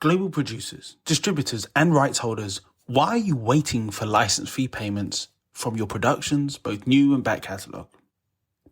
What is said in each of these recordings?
Global producers, distributors, and rights holders, why are you waiting for license fee payments from your productions, both new and back catalogue?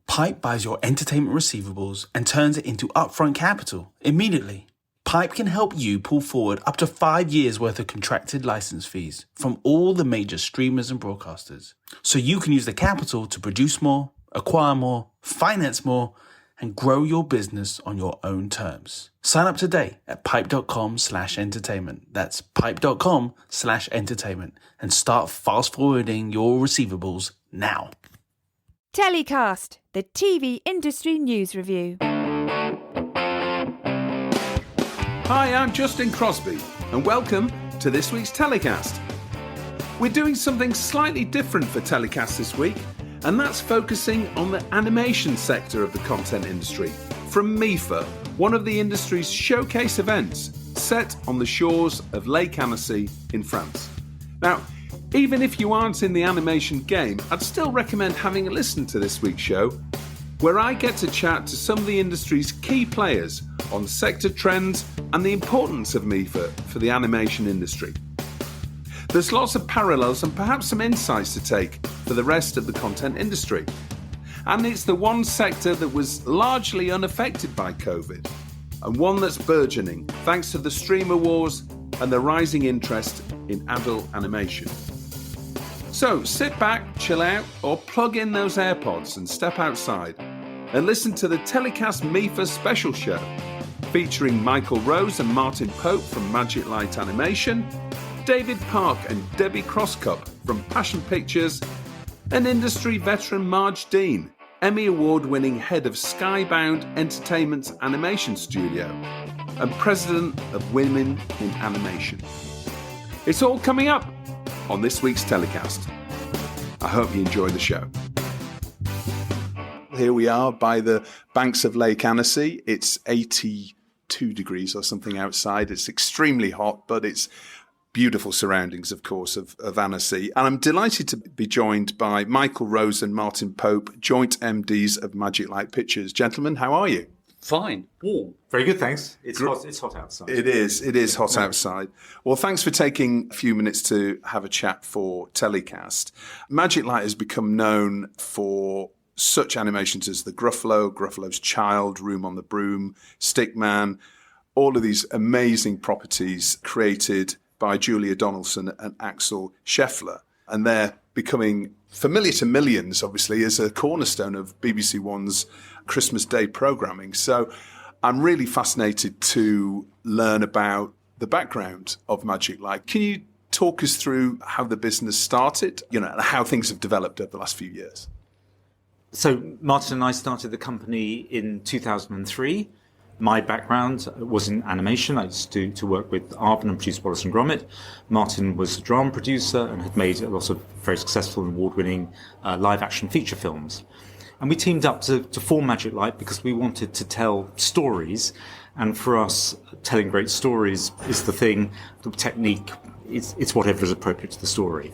Pipe buys your entertainment receivables and turns it into upfront capital immediately. Pipe can help you pull forward up to 5 years worth of contracted license fees from all the major streamers and broadcasters, so you can use the capital to produce more, acquire more, finance more, and grow your business on your own terms. Sign up today at pipe.com/entertainment. That's pipe.com/entertainment and start fast forwarding your receivables now. TellyCast, the TV industry news review. Hi, I'm Justin Crosby, and welcome to this week's TellyCast. We're doing something slightly different for TellyCast this week, and that's focusing on the animation sector of the content industry from MIFA, one of the industry's showcase events set on the shores of Lake Annecy in France. Now, even if you aren't in the animation game, I'd still recommend having a listen to this week's show, where I get to chat to some of the industry's key players on sector trends and the importance of MIFA for the animation industry. There's lots of parallels and perhaps some insights to take for the rest of the content industry. And it's the one sector that was largely unaffected by COVID, and one that's burgeoning thanks to the streamer wars and the rising interest in adult animation. So sit back, chill out, or plug in those AirPods and step outside and listen to the TellyCast MIFA Special Show, featuring Michael Rose and Martin Pope from Magic Light Animation, David Park and Debbie Crosscup from Passion Pictures, and industry veteran Marge Dean, Emmy-award-winning head of Skybound Entertainment's animation studio and president of Women in Animation. It's all coming up on this week's TellyCast. I hope you enjoy the show. Here we are by the banks of Lake Annecy. It's 82 degrees or something outside. It's extremely hot, but it's beautiful surroundings, of course, of Annecy. And I'm delighted to be joined by Michael Rose and Martin Pope, joint MDs of Magic Light Pictures. Gentlemen, how are you? Fine. Warm. Very good, thanks. It's hot outside. It is hot outside. Well, thanks for taking a few minutes to have a chat for TellyCast. Magic Light has become known for such animations as The Gruffalo, Gruffalo's Child, Room on the Broom, Stickman, all of these amazing properties created by Julia Donaldson and Axel Scheffler. And they're becoming familiar to millions, obviously, as a cornerstone of BBC One's Christmas Day programming. So I'm really fascinated to learn about the background of Magic Light. Can you talk us through how the business started, and how things have developed over the last few years? So Martin and I started the company in 2003. My background was in animation. I used to work with Arvin and produce Wallace and Gromit. Martin was a drama producer and had made a lot of very successful and award-winning live-action feature films. And we teamed up to form Magic Light because we wanted to tell stories. And for us, telling great stories is the thing. The technique, it's whatever is appropriate to the story.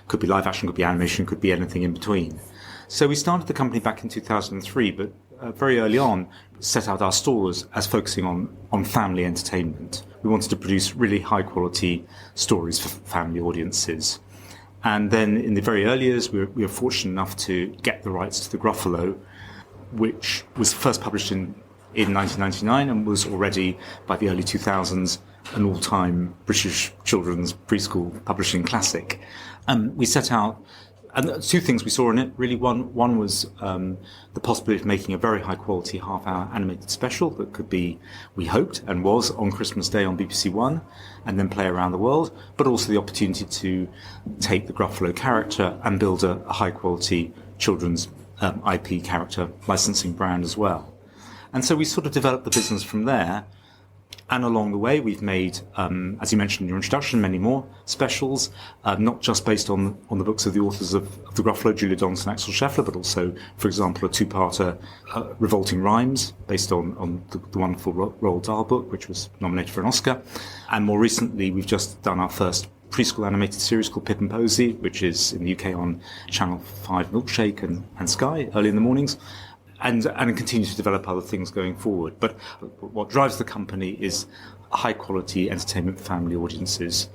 Could be live-action, could be animation, could be anything in between. So we started the company back in 2003, but very early on set out our stores as focusing on family entertainment. We wanted to produce really high-quality stories for family audiences. And then in the very early years, we were fortunate enough to get the rights to The Gruffalo, which was first published in 1999 and was already, by the early 2000s, an all-time British children's preschool publishing classic. We set out, and two things we saw in it, really. One was the possibility of making a very high-quality half-hour animated special that could be, we hoped, and was on Christmas Day on BBC One, and then play around the world, but also the opportunity to take the Gruffalo character and build a high-quality children's IP character licensing brand as well. And so we sort of developed the business from there. And along the way, we've made, as you mentioned in your introduction, many more specials, not just based on the books of the authors of The Gruffalo, Julia Donaldson and Axel Scheffler, but also, for example, a two-parter, Revolting Rhymes, based on the wonderful Roald Dahl book, which was nominated for an Oscar. And more recently, we've just done our first preschool animated series called Pip and Posy, which is in the UK on Channel 5 Milkshake and Sky, early in the mornings. And continue to develop other things going forward. But what drives the company is high-quality entertainment for family audiences.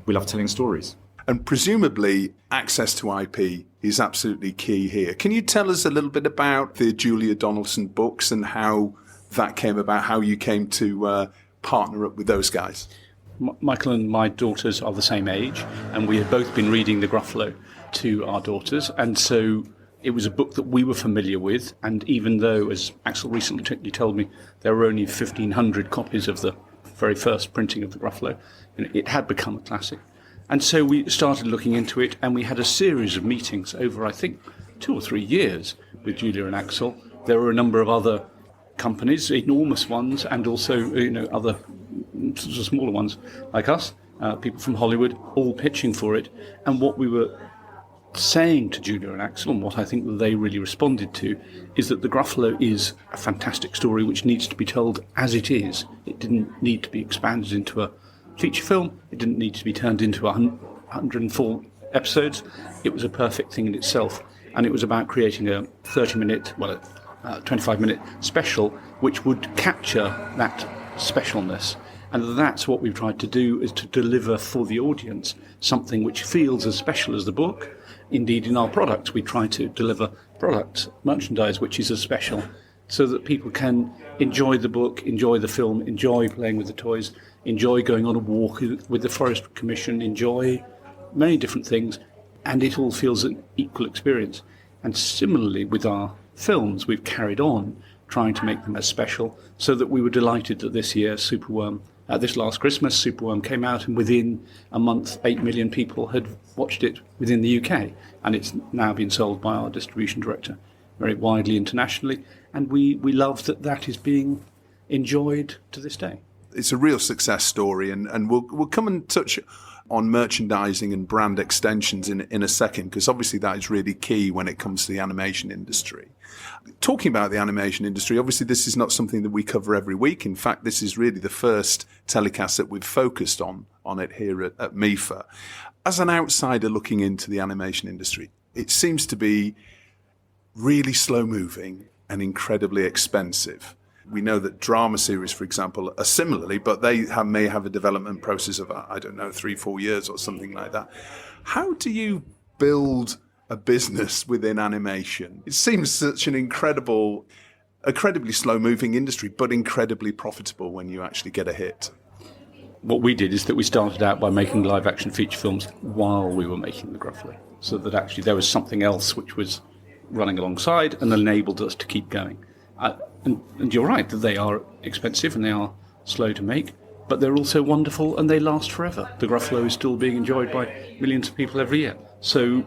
We love telling stories. And presumably, access to IP is absolutely key here. Can you tell us a little bit about the Julia Donaldson books and how that came about, how you came to partner up with those guys? Michael and my daughters are the same age, and we had both been reading The Gruffalo to our daughters, and so it was a book that we were familiar with, and even though, as Axel recently told me, there were only 1,500 copies of the very first printing of The Gruffalo, it had become a classic. And so we started looking into it, and we had a series of meetings over, I think, 2 or 3 years with Julia and Axel. There were a number of other companies, enormous ones, and also other sort of smaller ones like us, people from Hollywood, all pitching for it. And what we were saying to Julia and Axel, and what I think that they really responded to, is that The Gruffalo is a fantastic story which needs to be told as it is. It didn't need to be expanded into a feature film. It didn't need to be turned into 104 episodes. It was a perfect thing in itself. And it was about creating a 25-minute special which would capture that specialness. And that's what we've tried to do, is to deliver for the audience something which feels as special as the book. Indeed, in our products, we try to deliver products, merchandise, which is as special, so that people can enjoy the book, enjoy the film, enjoy playing with the toys, enjoy going on a walk with the Forest Commission, enjoy many different things, and it all feels an equal experience. And similarly with our films, we've carried on trying to make them as special, so that we were delighted that this year, this last Christmas, Superworm came out, and within a month, 8 million people had watched it within the UK, and it's now been sold by our distribution director very widely internationally, and we love that is being enjoyed to this day. It's a real success story, and we'll come and touch on merchandising and brand extensions in a second, because obviously that is really key when it comes to the animation industry. Talking about the animation industry, obviously this is not something that we cover every week. In fact, this is really the first telecast that we've focused on it here at MIFA. As an outsider looking into the animation industry, it seems to be really slow moving and incredibly expensive. We know that drama series, for example, are similarly, but they may have a development process of, 3-4 years or something like that. How do you build a business within animation? It seems such an incredibly slow-moving industry, but incredibly profitable when you actually get a hit. What we did is that we started out by making live-action feature films while we were making The Gruffalo, so that actually there was something else which was running alongside and enabled us to keep going. And you're right that they are expensive and they are slow to make, but they're also wonderful and they last forever. The Gruffalo is still being enjoyed by millions of people every year. So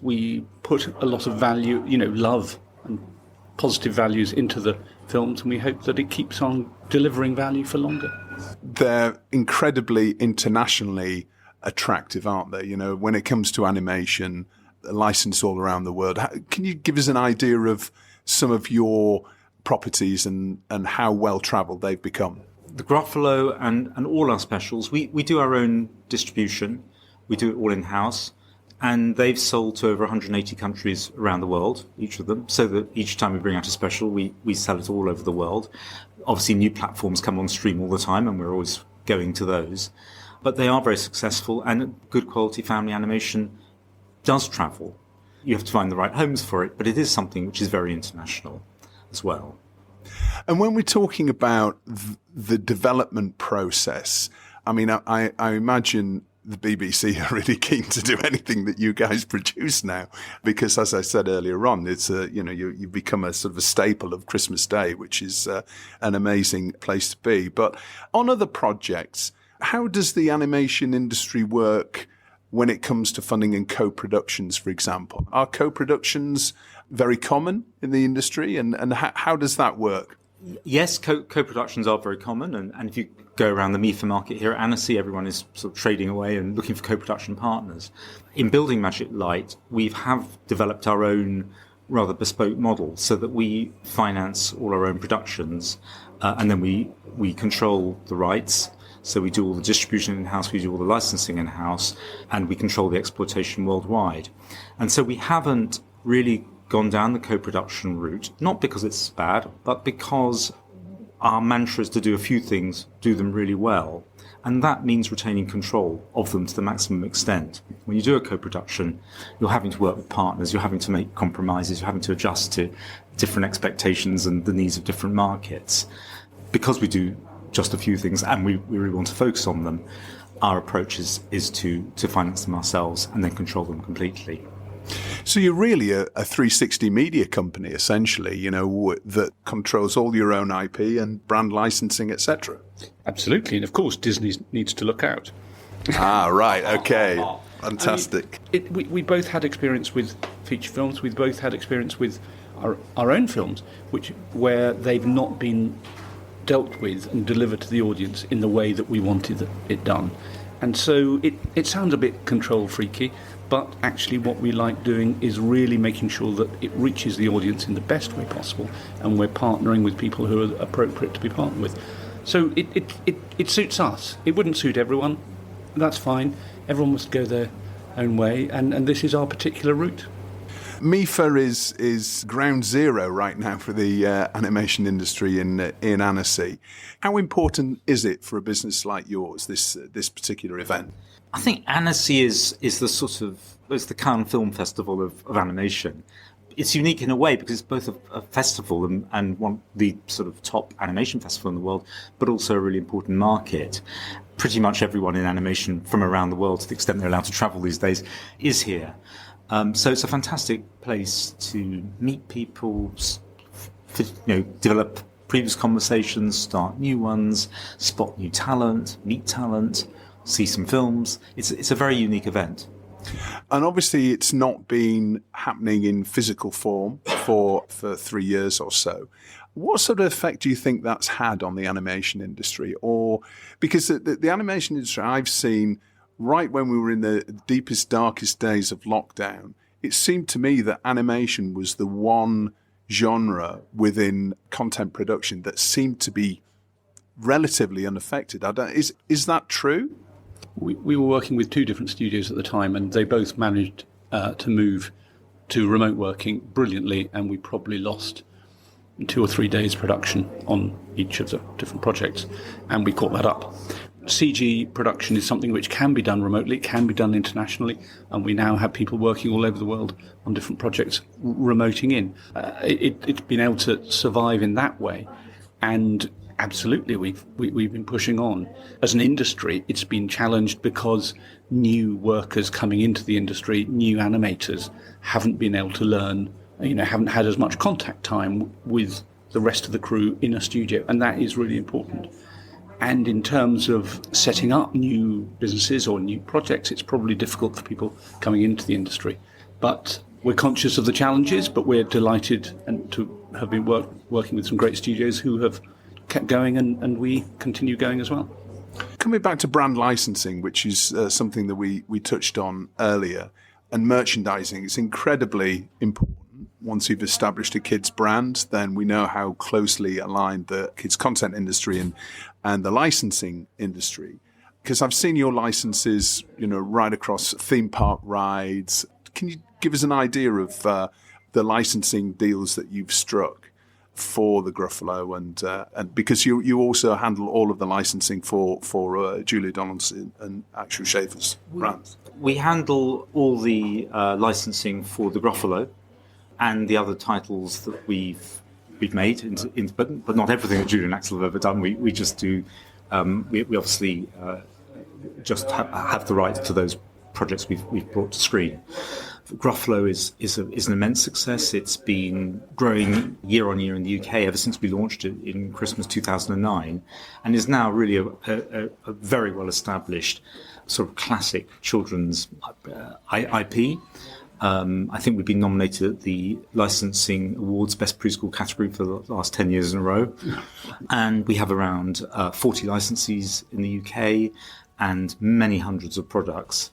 we put a lot of value, love and positive values into the films, and we hope that it keeps on delivering value for longer. They're incredibly internationally attractive, aren't they? When it comes to animation, licensed all around the world. Can you give us an idea of some of your properties and how well-travelled they've become? The Gruffalo and all our specials, we do our own distribution. We do it all in-house. And they've sold to over 180 countries around the world, each of them, so that each time we bring out a special, we sell it all over the world. Obviously, new platforms come on stream all the time, and we're always going to those. But they are very successful, and good quality family animation does travel. You have to find the right homes for it, but it is something which is very international as well. And when we're talking about the development process, I imagine the BBC are really keen to do anything that you guys produce now, because as I said earlier on, it's you've become a sort of a staple of Christmas Day, which is an amazing place to be. But on other projects, how does the animation industry work when it comes to funding and co-productions, for example? Are co-productions very common in the industry, and how does that work? Yes, co-productions are very common, and if you go around the MIFA market here at Annecy, everyone is sort of trading away and looking for co-production partners. In Building Magic Light, we have developed our own rather bespoke model so that we finance all our own productions, and then we control the rights. So we do all the distribution in-house, we do all the licensing in-house, and we control the exploitation worldwide. And so we haven't really gone down the co-production route, not because it's bad, but because our mantra is to do a few things, do them really well. And that means retaining control of them to the maximum extent. When you do a co-production, you're having to work with partners, you're having to make compromises, you're having to adjust to different expectations and the needs of different markets. Because we do just a few things and we really want to focus on them, our approach is to finance them ourselves and then control them completely. So you're really a 360 media company, essentially, that controls all your own IP and brand licensing, etc. Absolutely. And of course, Disney needs to look out. Right. Okay. Fantastic. We both had experience with feature films. We've both had experience with our own films, where they've not been dealt with and delivered to the audience in the way that we wanted it done. And so it sounds a bit control freaky, but actually what we like doing is really making sure that it reaches the audience in the best way possible, and we're partnering with people who are appropriate to be partnered with. So it suits us. It wouldn't suit everyone. That's fine. Everyone must go their own way, and this is our particular route. MIFA is ground zero right now for the animation industry in Annecy. How important is it for a business like yours, this particular event? I think Annecy is it's the Cannes Film Festival of animation. It's unique in a way because it's both a festival and the sort of top animation festival in the world, but also a really important market. Pretty much everyone in animation from around the world, to the extent they're allowed to travel these days, is here. So it's a fantastic place to meet people, develop previous conversations, start new ones, spot new talent, meet talent, see some films. It's a very unique event. And obviously it's not been happening in physical form for 3 years or so. What sort of effect do you think that's had on the animation industry? Or because the animation industry I've seen, right when we were in the deepest, darkest days of lockdown, it seemed to me that animation was the one genre within content production that seemed to be relatively unaffected. Is that true? We were working with 2 different studios at the time, and they both managed to move to remote working brilliantly, and we probably lost 2 or 3 days production on each of the different projects, and we caught that up. CG production is something which can be done remotely, it can be done internationally, and we now have people working all over the world on different projects remoting in. It's been able to survive in that way, and absolutely we've been pushing on. As an industry, it's been challenged because new workers coming into the industry, new animators, haven't been able to learn, haven't had as much contact time with the rest of the crew in a studio, and that is really important. And in terms of setting up new businesses or new projects, it's probably difficult for people coming into the industry. But we're conscious of the challenges, but we're delighted and to have been working with some great studios who have kept going, and we continue going as well. Coming back to brand licensing, which is something that we touched on earlier, and merchandising, it's incredibly important. Once you've established a kids brand, then we know how closely aligned the kids content industry and the licensing industry. Because I've seen your licenses, right across theme park rides. Can you give us an idea of the licensing deals that you've struck for the Gruffalo, and because you also handle all of the licensing for Julia Donaldson and Axel Schafer's brands? We handle all the licensing for the Gruffalo and the other titles that we've made, but not everything that Julia and Axel have ever done. We just do. We obviously just have the rights to those projects we've brought to screen. Gruffalo is an immense success. It's been growing year on year in the UK ever since we launched it in Christmas 2009, and is now really a very well established sort of classic children's IP. I think we've been nominated at the Licensing Awards Best Preschool category for the last 10 years in a row. And we have around 40 licensees in the UK and many hundreds of products.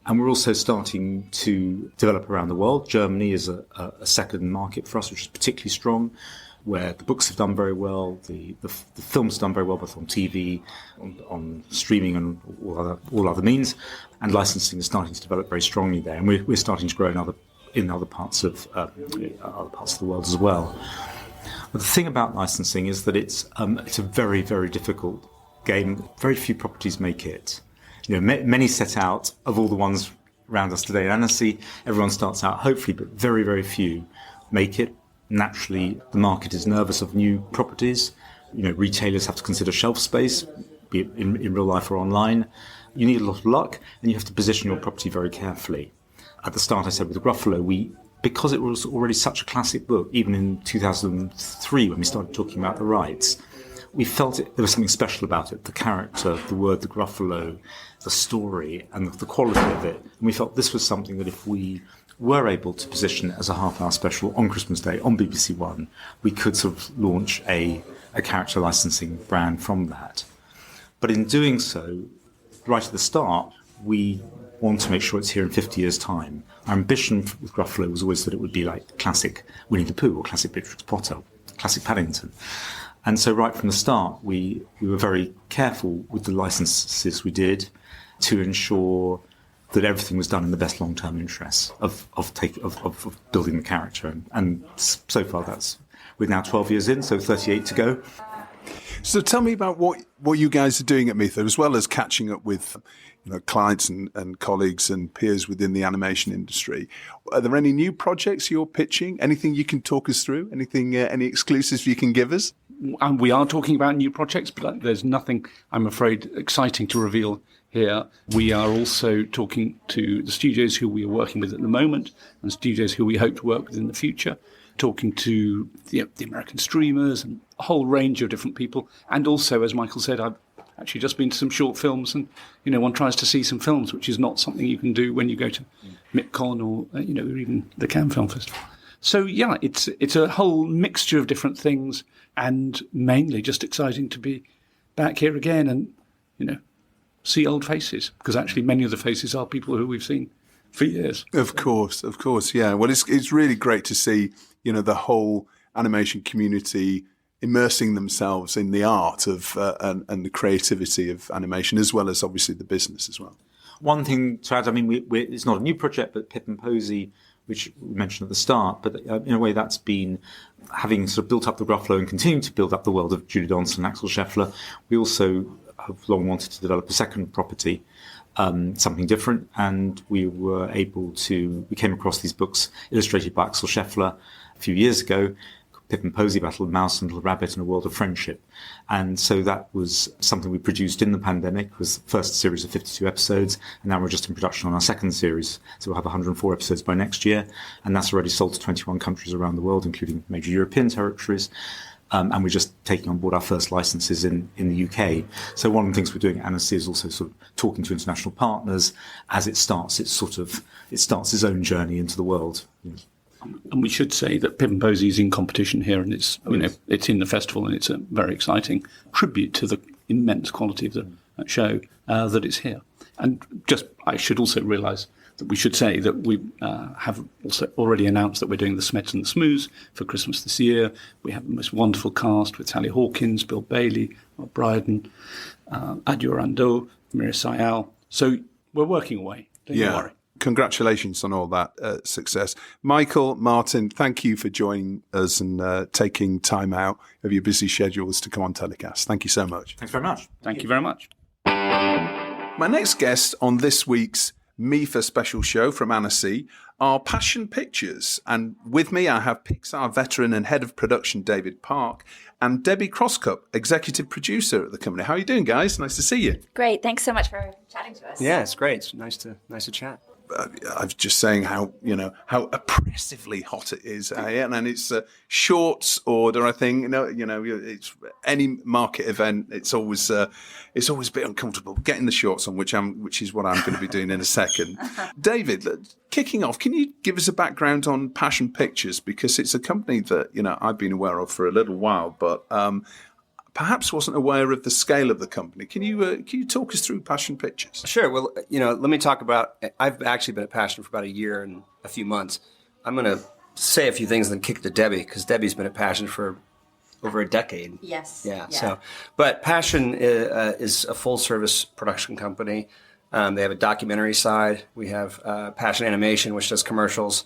And we're also starting to develop around the world. Germany is a second market for us, which is particularly strong, where the books have done very well, the films have done very well, both on TV, on streaming and all other means, and licensing is starting to develop very strongly there, and we're starting to grow in other parts of the world as well. But the thing about licensing is that it's a very, very difficult game. Very few properties make it. Many set out, of all the ones around us today in Annecy, everyone starts out hopefully, but very, very few make it. Naturally, the market is nervous of new properties. Retailers have to consider shelf space, be it in real life or online. You need a lot of luck, and you have to position your property very carefully. At the start, I said with Gruffalo, because it was already such a classic book, even in 2003 when we started talking about the rights, we felt there was something special about it. The character, the word, the Gruffalo, the story, and the quality of it. And we felt this was something that if we were able to position it as a half-hour special on Christmas Day on BBC One, we could sort of launch a character licensing brand from that. But in doing so, right at the start, we want to make sure it's here in 50 years' time. Our ambition with Gruffalo was always that it would be like classic Winnie the Pooh or classic Beatrix Potter, classic Paddington. And so right from the start, we were very careful with the licenses we did to ensure that everything was done in the best long-term interests of building the character. And so far we're now 12 years in, so 38 to go. So tell me about what you guys are doing at MIFA, as well as catching up with clients and colleagues and peers within the animation industry. Are there any new projects you're pitching? Anything you can talk us through? Anything, any exclusives you can give us? And we are talking about new projects, but there's nothing, I'm afraid, exciting to reveal here. We are also talking to the studios who we are working with at the moment and studios who we hope to work with in the future, talking to the American streamers and a whole range of different people. And also, as Michael said, I've actually just been to some short films, and one tries to see some films, which is not something you can do when you go to MIPCON or or even the Cannes Film Festival. So yeah, it's a whole mixture of different things, and mainly just exciting to be back here again and see old faces, because actually many of the faces are people who we've seen for years. Of course, yeah. Well, it's really great to see the whole animation community immersing themselves in the art of and the creativity of animation, as well as obviously the business as well. One thing to add, it's not a new project, but Pip and Posy, which we mentioned at the start, but in a way that's been having sort of built up the Gruffalo and continuing to build up the world of Julie Donaldson and Axel Scheffler. We also have long wanted to develop a second property, something different, and we came across these books illustrated by Axel Scheffler a few years ago, Pip and Posy, Battle of Mouse and Little Rabbit, and A World of Friendship. And so that was something we produced in the pandemic. It was the first series of 52 episodes, and now we're just in production on our second series. So we'll have 104 episodes by next year, and that's already sold to 21 countries around the world, including major European territories. And we're just taking on board our first licenses in the UK. So one of the things we're doing at Annecy is also sort of talking to international partners as it starts its own journey into the world. And we should say that Pip and Posy is in competition here, and it's it's in the festival, and it's a very exciting tribute to the immense quality of the show that it's here. And I should also realise that we should say that we have also already announced that we're doing the Smeds and the Smoos for Christmas this year. We have the most wonderful cast with Sally Hawkins, Bill Bailey, Rob Brydon, Adur Ando, Mira Sayal. So we're working away. Don't you worry. Congratulations on all that success. Michael, Martin, thank you for joining us and taking time out of your busy schedules to come on TellyCast. Thank you so much. Thanks very much. Thank you very much. My next guest on this week's MIFA special show from Annecy are Passion Pictures. And with me, I have Pixar veteran and head of production, David Park, and Debbie Crosscup, executive producer at the company. How are you doing, guys? Nice to see you. Great. Thanks so much for chatting to us. Yeah, it's great. It's nice to chat. I was just saying how oppressively hot it is, and it's shorts order. I think it's any market event. It's always a bit uncomfortable getting the shorts on, which is what I'm going to be doing in a second. David, kicking off, can you give us a background on Passion Pictures, because it's a company that I've been aware of for a little while, but perhaps wasn't aware of the scale of the company. Can you talk us through Passion Pictures? Sure. Well, let me talk about. I've actually been at Passion for about a year and a few months. I'm going to say a few things and then kick to Debbie, because Debbie's been at Passion for over a decade. Yes. Yeah. So, but Passion is a full-service production company. They have a documentary side. We have Passion Animation, which does commercials.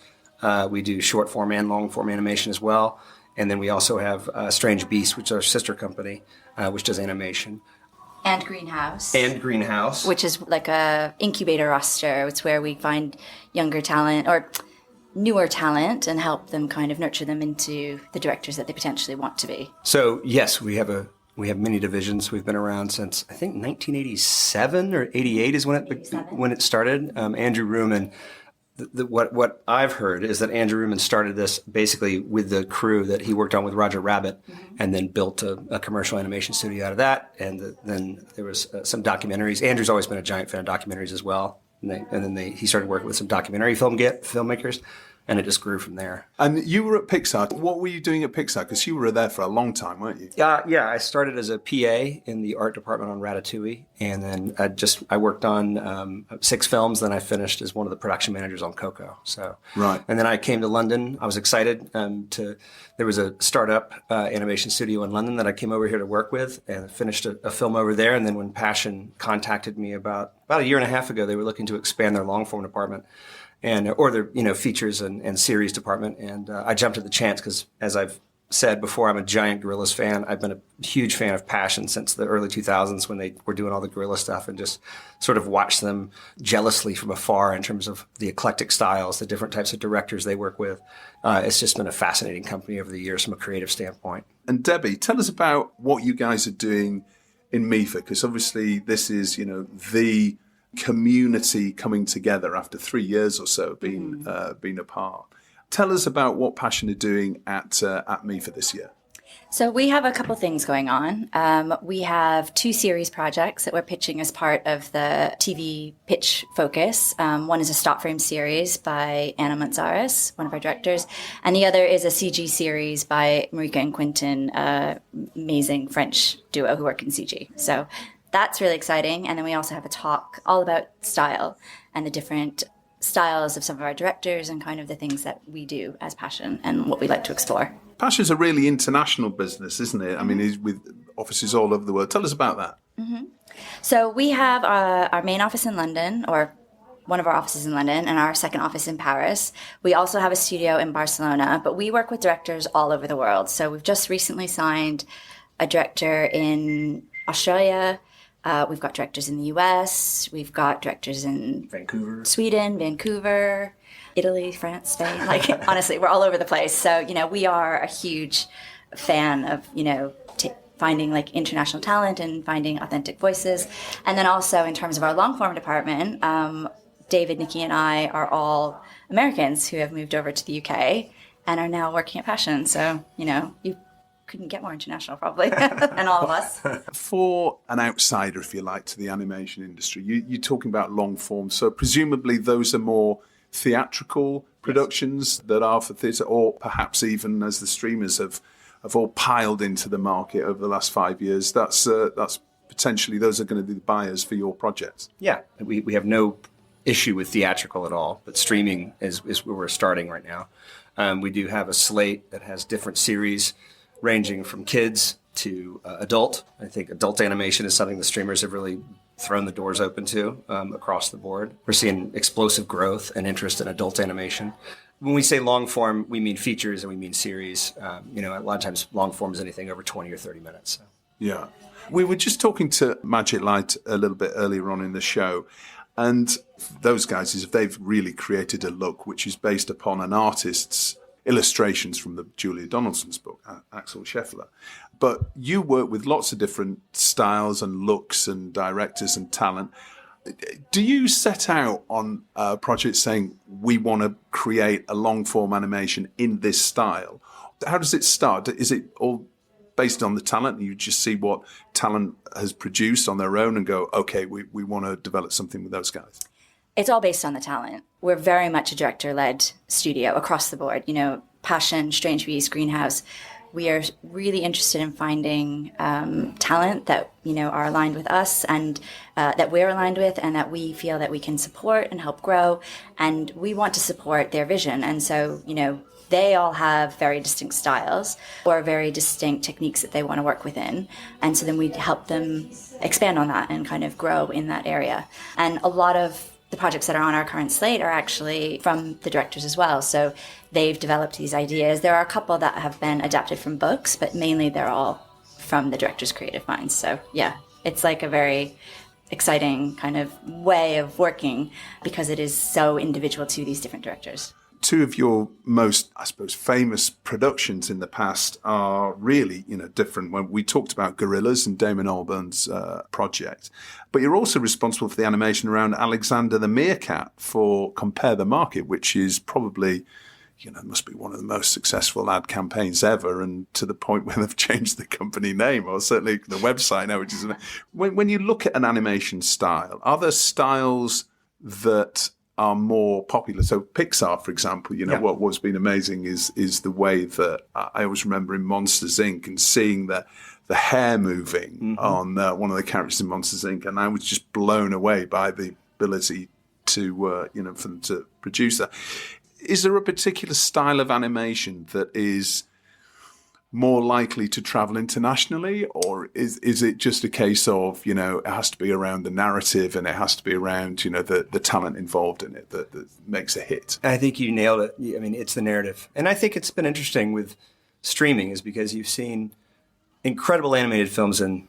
We do short-form and long-form animation as well. And then we also have Strange Beast, which is our sister company, which does animation. And Greenhouse. And Greenhouse. Which is like a incubator roster. It's where we find younger talent or newer talent and help them kind of nurture them into the directors that they potentially want to be. So, yes, we have many divisions. We've been around since, I think, 1987 or 88 is when it started. Andrew Ruman, what I've heard is that Andrew Ruman started this basically with the crew that he worked on with Roger Rabbit, and then built a commercial animation studio out of that. And then there was some documentaries. Andrew's always been a giant fan of documentaries as well. He started working with some documentary filmmakers. And it just grew from there. And you were at Pixar. What were you doing at Pixar? Because you were there for a long time, weren't you? Yeah. I started as a PA in the art department on Ratatouille, and then I worked on 6 films. Then I finished as one of the production managers on Coco. So right. And then I came to London. I was excited there was a startup animation studio in London that I came over here to work with, and finished a film over there. And then when Passion contacted me about a year and a half ago, they were looking to expand their long form department. Or their features and series department, and I jumped at the chance because, as I've said before, I'm a giant Gorillaz fan. I've been a huge fan of Passion since the early 2000s when they were doing all the Gorillaz stuff, and just sort of watched them jealously from afar in terms of the eclectic styles, the different types of directors they work with. It's just been a fascinating company over the years from a creative standpoint. And Debbie, tell us about what you guys are doing in MIFA, because obviously this is the community coming together after 3 years or so being apart. Tell us about what Passion are doing at MIFA this year. So we have a couple things going on. We have 2 series projects that we're pitching as part of the TV pitch focus. One is a stop frame series by Anna Montzaris, one of our directors, and the other is a CG series by Marika and Quentin, amazing French duo who work in CG. So that's really exciting. And then we also have a talk all about style and the different styles of some of our directors and kind of the things that we do as Passion and what we like to explore. Passion's a really international business, isn't it? I mean, it's with offices all over the world. Tell us about that. Mm-hmm. So we have our main office in London, or one of our offices in London, and our second office in Paris. We also have a studio in Barcelona, but we work with directors all over the world. So we've just recently signed a director in Australia. We've got directors in the US. We've got directors in Vancouver, Sweden, Vancouver, Italy, France, Spain. Like, honestly, we're all over the place. So, we are a huge fan of, finding like international talent and finding authentic voices. And then also in terms of our long form department, David, Nikki, and I are all Americans who have moved over to the UK and are now working at Passion. So, you couldn't get more international probably than all of us. For an outsider, if you like, to the animation industry, you're talking about long form. So presumably those are more theatrical productions that are for theatre, or perhaps even as the streamers have all piled into the market over the last 5 years, that's potentially those are going to be the buyers for your projects. Yeah, we have no issue with theatrical at all, but streaming is where we're starting right now. We do have a slate that has different series ranging from kids to adult. I think adult animation is something the streamers have really thrown the doors open to across the board. We're seeing explosive growth and interest in adult animation. When we say long form, we mean features and we mean series. A lot of times long form is anything over 20 or 30 minutes. So. Yeah. We were just talking to Magic Light a little bit earlier on in the show, and those guys, they've really created a look which is based upon an artist's illustrations from the Julia Donaldson's book, Axel Scheffler. But you work with lots of different styles and looks and directors and talent. Do you set out on a project saying, we want to create a long-form animation in this style? How does it start? Is it all based on the talent, and you just see what talent has produced on their own and go, okay, we want to develop something with those guys? It's all based on the talent. We're very much a director-led studio across the board. Passion, Strange Beast, Greenhouse. We are really interested in finding talent that, are aligned with us and that we're aligned with and that we feel that we can support and help grow. And we want to support their vision. And so, they all have very distinct styles or very distinct techniques that they want to work within. And so then we help them expand on that and kind of grow in that area. And a lot of the projects that are on our current slate are actually from the directors as well. So they've developed these ideas. There are a couple that have been adapted from books, but mainly they're all from the director's creative minds. So yeah, it's like a very exciting kind of way of working because it is so individual to these different directors. Two of your most, I suppose, famous productions in the past are really, different. When we talked about Gorillas and Damon Albarn's project, but you're also responsible for the animation around Alexander the Meerkat for Compare the Market, which is probably, must be one of the most successful ad campaigns ever, and to the point where they've changed the company name, or certainly the website now, which is, when you look at an animation style, are there styles that are more popular? So Pixar, for example, what was been amazing is the way that I always remember in Monsters Inc. and seeing the hair moving on one of the characters in Monsters Inc. And I was just blown away by the ability to, for them to produce that. Is there a particular style of animation that is more likely to travel internationally, or is it just a case of, it has to be around the narrative and it has to be around, the talent involved in it that makes a hit? I think you nailed it. I mean, it's the narrative. And I think it's been interesting with streaming is because you've seen incredible animated films in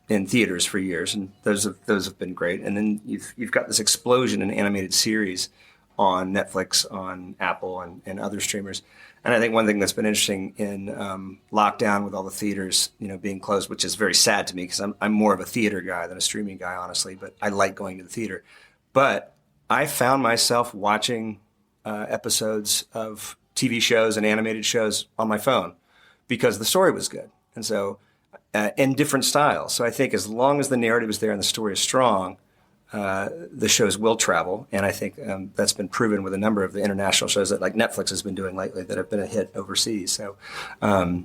theaters for years, and those have been great. And then you've got this explosion in animated series on Netflix, on Apple, and other streamers. And I think one thing that's been interesting in lockdown with all the theaters, being closed, which is very sad to me because I'm more of a theater guy than a streaming guy, honestly, but I like going to the theater. But I found myself watching episodes of TV shows and animated shows on my phone because the story was good. And so, in different styles. So I think as long as the narrative is there and the story is strong, the shows will travel, and I think that's been proven with a number of the international shows that like Netflix has been doing lately that have been a hit overseas. So, I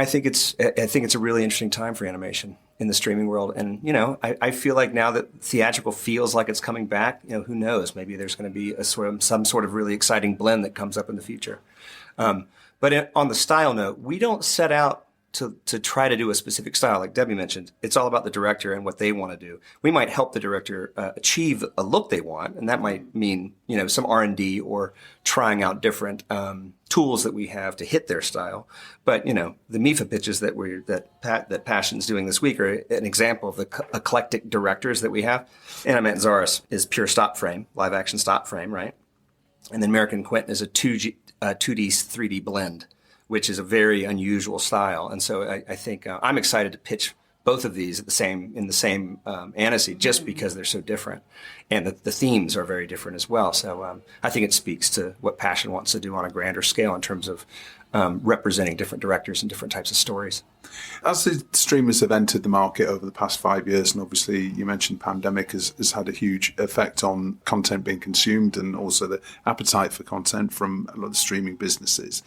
think it's a really interesting time for animation in the streaming world, and I feel like now that theatrical feels like it's coming back, who knows? Maybe there's going to be some sort of really exciting blend that comes up in the future. But on the style note, we don't set out to try to do a specific style. Like Debbie mentioned, it's all about the director and what they want to do. We might help the director achieve a look they want, and that might mean, some R&D or trying out different tools that we have to hit their style. But, the MIFA pitches that Passion's doing this week are an example of the eclectic directors that we have. Animat Zaris is pure stop frame, live action stop frame, right? And then American Quentin is a 2D, 3D blend, which is a very unusual style. And so I think I'm excited to pitch both of these in the same Annecy just because they're so different. And the themes are very different as well. So I think it speaks to what Passion wants to do on a grander scale in terms of representing different directors and different types of stories. As the streamers have entered the market over the past 5 years, and obviously you mentioned pandemic has had a huge effect on content being consumed and also the appetite for content from a lot of streaming businesses.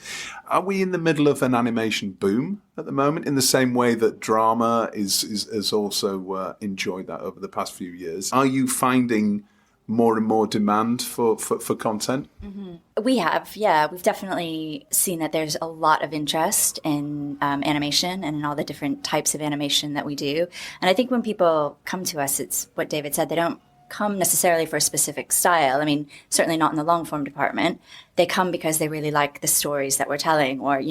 Are we in the middle of an animation boom at the moment, in the same way that drama has also enjoyed that over the past few years? Are you finding more and more demand for content? Mm-hmm. We have, yeah. We've definitely seen that there's a lot of interest in animation and in all the different types of animation that we do. And I think when people come to us, it's what David said, they don't come necessarily for a specific style. I mean, certainly not in the long form department. They come because they really like the stories that we're telling, or,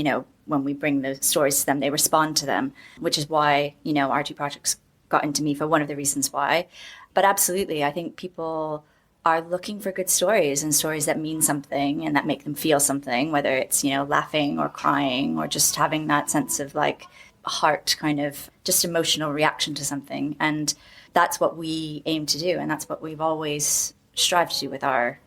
when we bring the stories to them, they respond to them, which is why, our two projects got into MIFA, one of the reasons why. But absolutely, I think people are looking for good stories and stories that mean something and that make them feel something, whether it's, laughing or crying or just having that sense of like heart kind of just emotional reaction to something. And that's what we aim to do. And that's what we've always strived to do with our,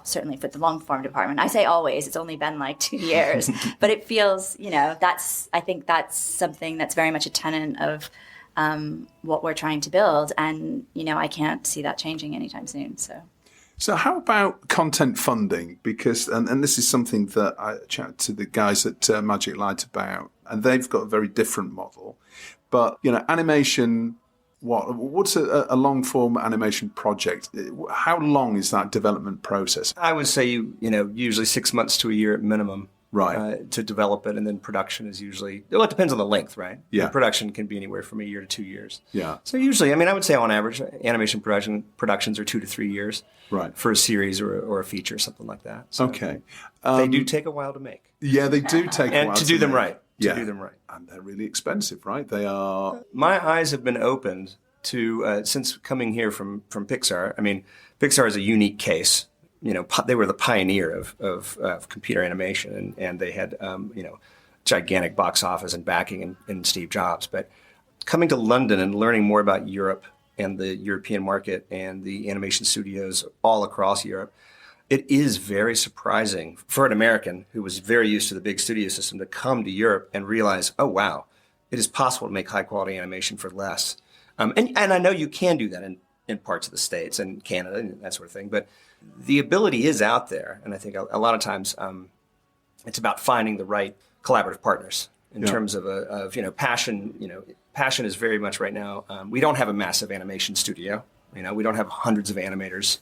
certainly for the long form department. I say always, it's only been like 2 years, but it feels, I think that's something that's very much a tenet of what we're trying to build. And, I can't see that changing anytime soon. So how about content funding? Because, and this is something that I chatted to the guys at Magic Light about, and they've got a very different model. But, animation, what's a long form animation project? How long is that development process? I would say, usually 6 months to a year at minimum. to develop it, and then production is usually, well, it depends on the length, right? Yeah. The production can be anywhere from a year to 2 years. Yeah. So usually, I mean, I would say on average, animation productions are 2 to 3 years, Right. for a series or a feature, something like that. So Okay. they do take a while to make, Yeah, they do take a and while to do them make. right. Yeah. To do them right. And they're really expensive, right? They are. My eyes have been opened to since coming here from Pixar. I mean, Pixar is a unique case. You know, they were the pioneer of computer animation, and they had gigantic box office and backing in Steve Jobs. But coming to London and learning more about Europe and the European market and the animation studios all across Europe, it is very surprising for an American who was very used to the big studio system to come to Europe and realize, oh wow, it is possible to make high quality animation for less. And I know you can do that in parts of the States and Canada and that sort of thing, but the ability is out there. And I think a lot of times it's about finding the right collaborative partners in terms of passion. Passion is very much right now. We don't have a massive animation studio. We don't have hundreds of animators.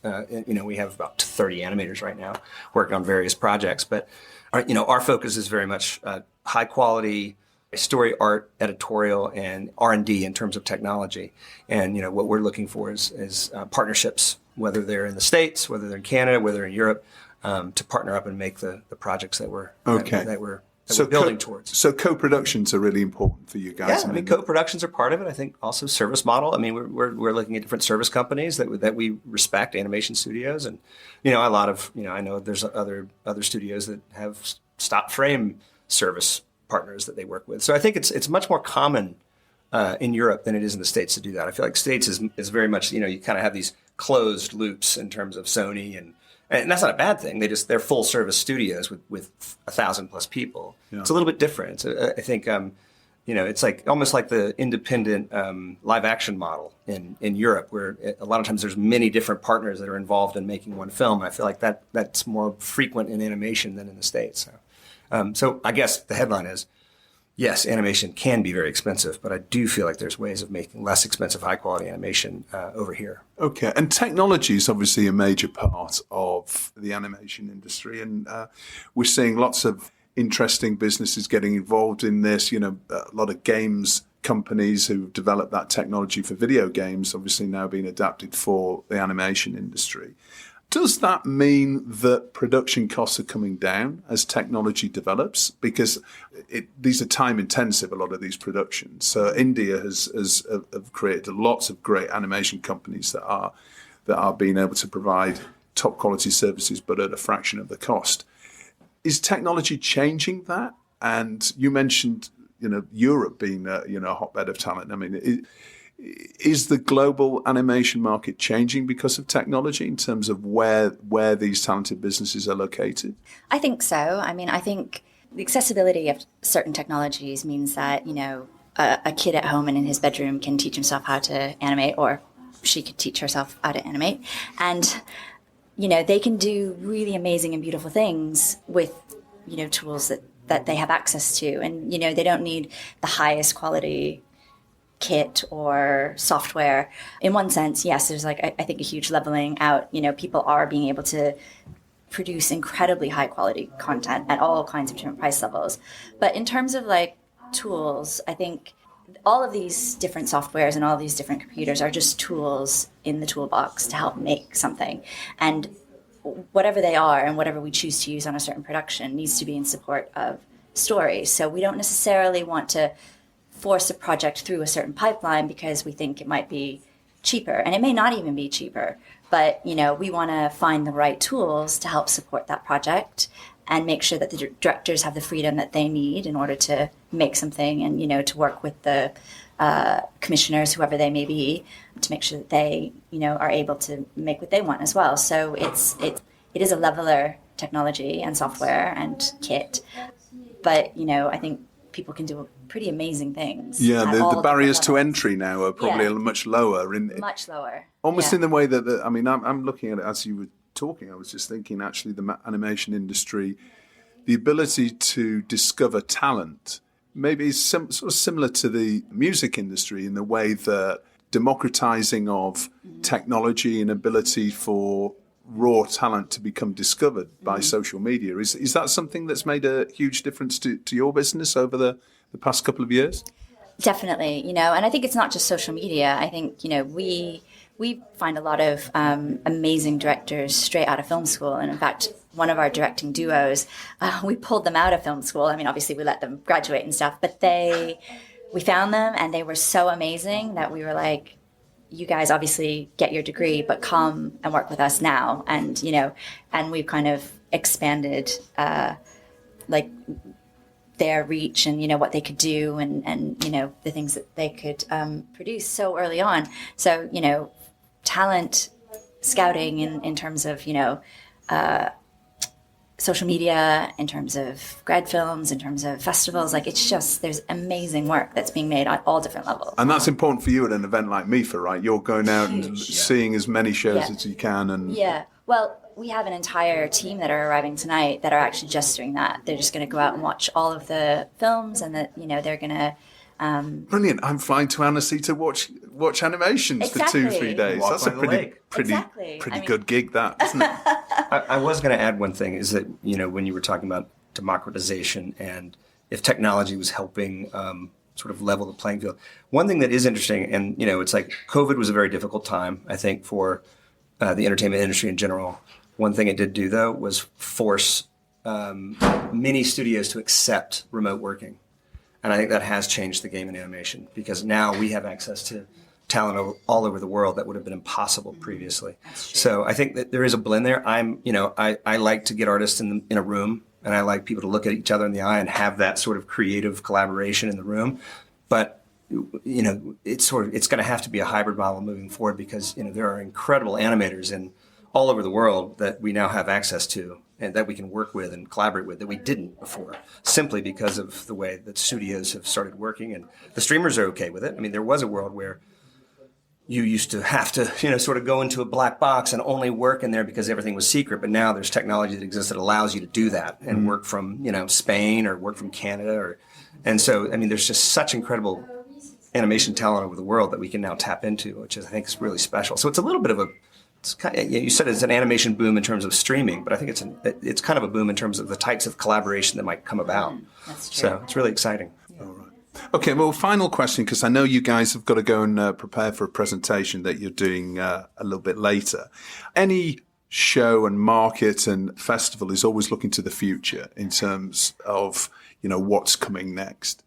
We have about 30 animators right now working on various projects. But our focus is very much high quality story, art, editorial, and R&D in terms of technology. And what we're looking for is partnerships, whether they're in the States, whether they're in Canada, whether they're in Europe, to partner up and make the projects that we're building towards. So co-productions are really important for you guys. Yeah, I mean, co-productions are part of it. I think also service model. I mean, we're looking at different service companies that we respect, animation studios, and a lot of I know there's other studios that have stop frame service partners that they work with. So I think it's much more common in Europe than it is in the States to do that. I feel like States is very much you kind of have these closed loops in terms of Sony and that's not a bad thing. They're full service studios with 1,000+ people. Yeah. It's a little bit different. I think it's like almost like the independent live action model in Europe, where a lot of times there's many different partners that are involved in making one film. And I feel like that's more frequent in animation than in the States. So I guess the headline is, yes, animation can be very expensive, but I do feel like there's ways of making less expensive, high-quality animation over here. Okay, and technology is obviously a major part of the animation industry, and we're seeing lots of interesting businesses getting involved in this. A lot of games companies who've developed that technology for video games, obviously now being adapted for the animation industry. Does that mean that production costs are coming down as technology develops? Because these are time intensive, a lot of these productions. So India has created lots of great animation companies that are being able to provide top quality services, but at a fraction of the cost. Is technology changing that? And you mentioned, Europe being a hotbed of talent. I mean, is the global animation market changing because of technology in terms of where these talented businesses are located? I think so. I mean, I think the accessibility of certain technologies means that, a kid at home and in his bedroom can teach himself how to animate, or she could teach herself how to animate. And, they can do really amazing and beautiful things with, tools that they have access to. And, they don't need the highest quality kit or software. In one sense, yes, there's I think a huge leveling out. People are being able to produce incredibly high quality content at all kinds of different price levels. But in terms of tools, I think all of these different softwares and all of these different computers are just tools in the toolbox to help make something. And whatever they are and whatever we choose to use on a certain production needs to be in support of stories. So we don't necessarily want to force a project through a certain pipeline because we think it might be cheaper, and it may not even be cheaper, but we want to find the right tools to help support that project and make sure that the directors have the freedom that they need in order to make something, and to work with the commissioners, whoever they may be, to make sure that they are able to make what they want as well. So it is a leveler technology and software and kit, but I think people can do pretty amazing things. Yeah, the barriers to entry now are probably much lower. Much lower. Almost in the way that, I'm looking at it as you were talking. I was just thinking, actually, the animation industry, the ability to discover talent, maybe is sort of similar to the music industry in the way that democratizing of technology and ability for raw talent to become discovered by social media. Is that something that's made a huge difference to your business over the past couple of years? Definitely, and I think it's not just social media. I think, we find a lot of amazing directors straight out of film school. And in fact, one of our directing duos, we pulled them out of film school. I mean, obviously we let them graduate and stuff, but we found them and they were so amazing that we were like, you guys obviously get your degree, but come and work with us now. And, and we've kind of expanded, their reach and, what they could do and the things that they could produce so early on. So, talent scouting in terms of, social media, in terms of grad films, in terms of festivals, it's just, there's amazing work that's being made on all different levels. And that's important for you at an event like MIFA, right? You're going out and seeing as many shows as you can. And well, we have an entire team that are arriving tonight that are actually just doing that. They're just going to go out and watch all of the films, and that they're going to. Brilliant! I'm flying to Annecy to watch animations for 2-3 days. That's a pretty good gig, that, isn't it? I was going to add one thing, is that when you were talking about democratization and if technology was helping sort of level the playing field, one thing that is interesting, and it's like COVID was a very difficult time, I think, for the entertainment industry in general. One thing it did do, though, was force many studios to accept remote working. And I think that has changed the game in animation, because now we have access to talent all over the world that would have been impossible previously. So I think that there is a blend there. I like to get artists in a room, and I like people to look at each other in the eye and have that sort of creative collaboration in the room. But it's going to have to be a hybrid model moving forward, because there are incredible animators in all over the world that we now have access to and that we can work with and collaborate with that we didn't before, simply because of the way that studios have started working, and the streamers are okay with it. I mean, there was a world where you used to have to, sort of go into a black box and only work in there because everything was secret. But now there's technology that exists that allows you to do that and work from, Spain or work from Canada. And so, I mean, there's just such incredible animation talent over the world that we can now tap into, which I think is really special. So it's a little bit of you said it's an animation boom in terms of streaming, but I think it's kind of a boom in terms of the types of collaboration that might come about. That's true. So it's really exciting. All right. Okay, well, final question, because I know you guys have got to go and prepare for a presentation that you're doing a little bit later. Any show and market and festival is always looking to the future in terms of, what's coming next.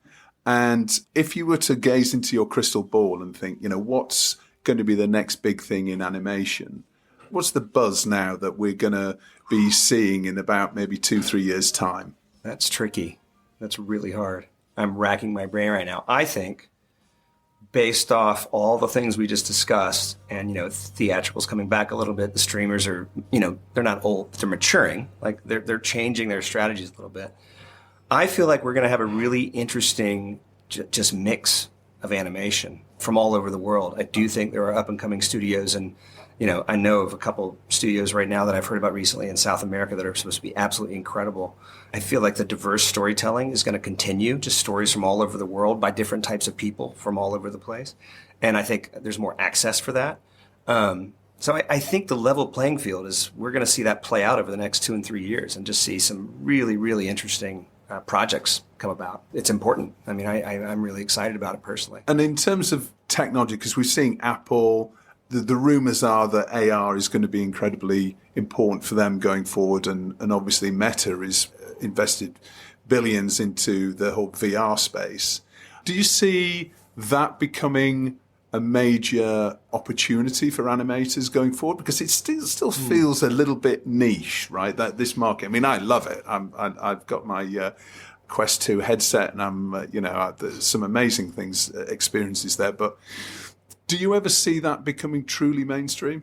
And if you were to gaze into your crystal ball and think, what's going to be the next big thing in animation, what's the buzz now that we're going to be seeing in about maybe 2-3 years' time? That's tricky. That's really hard. I'm racking my brain right now. I think, based off all the things we just discussed, and theatrical's coming back a little bit, the streamers are, they're not old, they're maturing, like they're changing their strategies a little bit. I feel like we're going to have a really interesting just mix of animation from all over the world. I do think there are up and coming studios, and I know of a couple studios right now that I've heard about recently in South America that are supposed to be absolutely incredible. I feel like the diverse storytelling is going to continue, just stories from all over the world by different types of people from all over the place. And I think there's more access for that. So I think the level playing field is, we're going to see that play out over the next 2 and 3 years, and just see some really, really interesting projects come about. It's important. I mean, I'm really excited about it personally. And in terms of technology, because we're seeing Apple, the rumors are that AR is going to be incredibly important for them going forward. And obviously Meta is invested billions into the whole VR space. Do you see that becoming a major opportunity for animators going forward? Because it still feels a little bit niche, right? That this market. I mean, I love it. I've got my Quest 2 headset, and I'm there's some amazing experiences there. But do you ever see that becoming truly mainstream?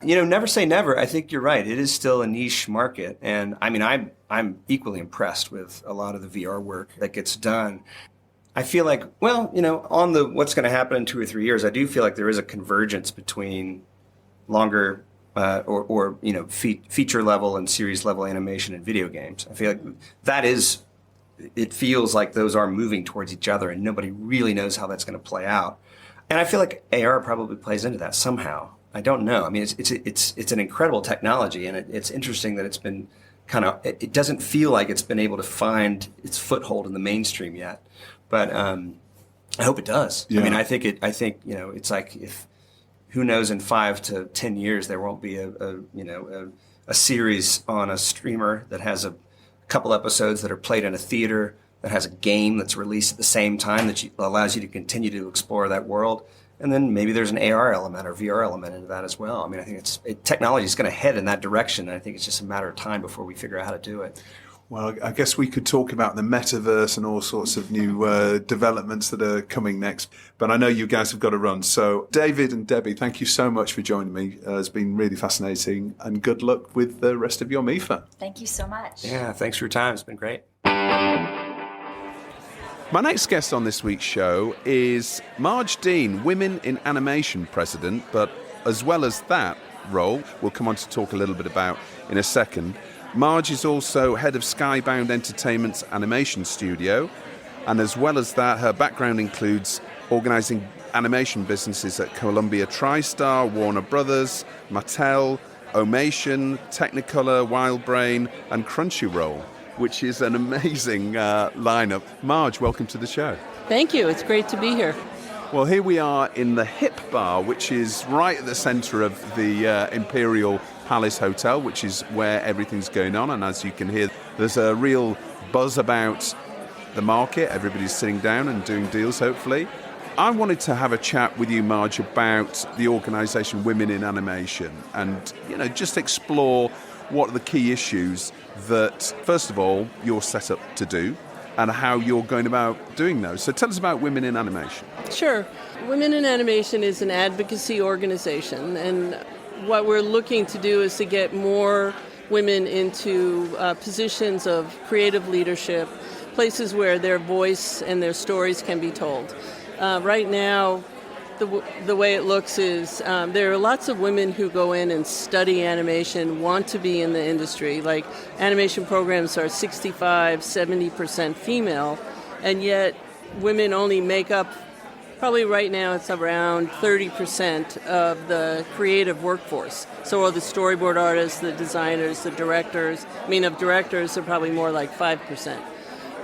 Never say never. I think you're right. It is still a niche market, and I mean, I'm equally impressed with a lot of the VR work that gets done. I feel like, on the what's going to happen in 2 or 3 years, I do feel like there is a convergence between longer or feature level and series level animation in video games. I feel like it feels like those are moving towards each other, and nobody really knows how that's going to play out. And I feel like AR probably plays into that somehow. I don't know. I mean, it's an incredible technology, and it's interesting that it's been it doesn't feel like it's been able to find its foothold in the mainstream yet, but I hope it does. Yeah. I mean, I think it's like, if who knows, in 5 to 10 years there won't be a series on a streamer that has a couple episodes that are played in a theater, that has a game that's released at the same time that allows you to continue to explore that world. And then maybe there's an AR element or VR element into that as well. I mean, I think technology is going to head in that direction. And I think it's just a matter of time before we figure out how to do it. Well, I guess we could talk about the metaverse and all sorts of new developments that are coming next. But I know you guys have got to run. So David and Debbie, thank you so much for joining me. It's been really fascinating. And good luck with the rest of your MIFA. Thank you so much. Yeah, thanks for your time. It's been great. My next guest on this week's show is Marge Dean, Women in Animation President, but as well as that role, we'll come on to talk a little bit about in a second, Marge is also head of Skybound Entertainment's animation studio, and as well as that, her background includes organising animation businesses at Columbia TriStar, Warner Brothers, Mattel, Omation, Technicolor, Wildbrain, and Crunchyroll, which is an amazing lineup. Marge, welcome to the show. Thank you. It's great to be here. Well, here we are in the Hip Bar, which is right at the centre of the Imperial Palace Hotel, which is where everything's going on. And as you can hear, there's a real buzz about the market. Everybody's sitting down and doing deals, hopefully. I wanted to have a chat with you, Marge, about the organisation Women in Animation and, just explore what are the key issues that, first of all, you're set up to do and how you're going about doing those. So tell us about Women in Animation. Sure. Women in Animation is an advocacy organization, and what we're looking to do is to get more women into positions of creative leadership, places where their voice and their stories can be told. Right now, the way it looks is there are lots of women who go in and study animation, want to be in the industry. Like, animation programs are 65-70% female, and yet women only make up, probably right now it's around 30% of the creative workforce. So are the storyboard artists, the designers, the directors. Of directors, they're probably more like 5%.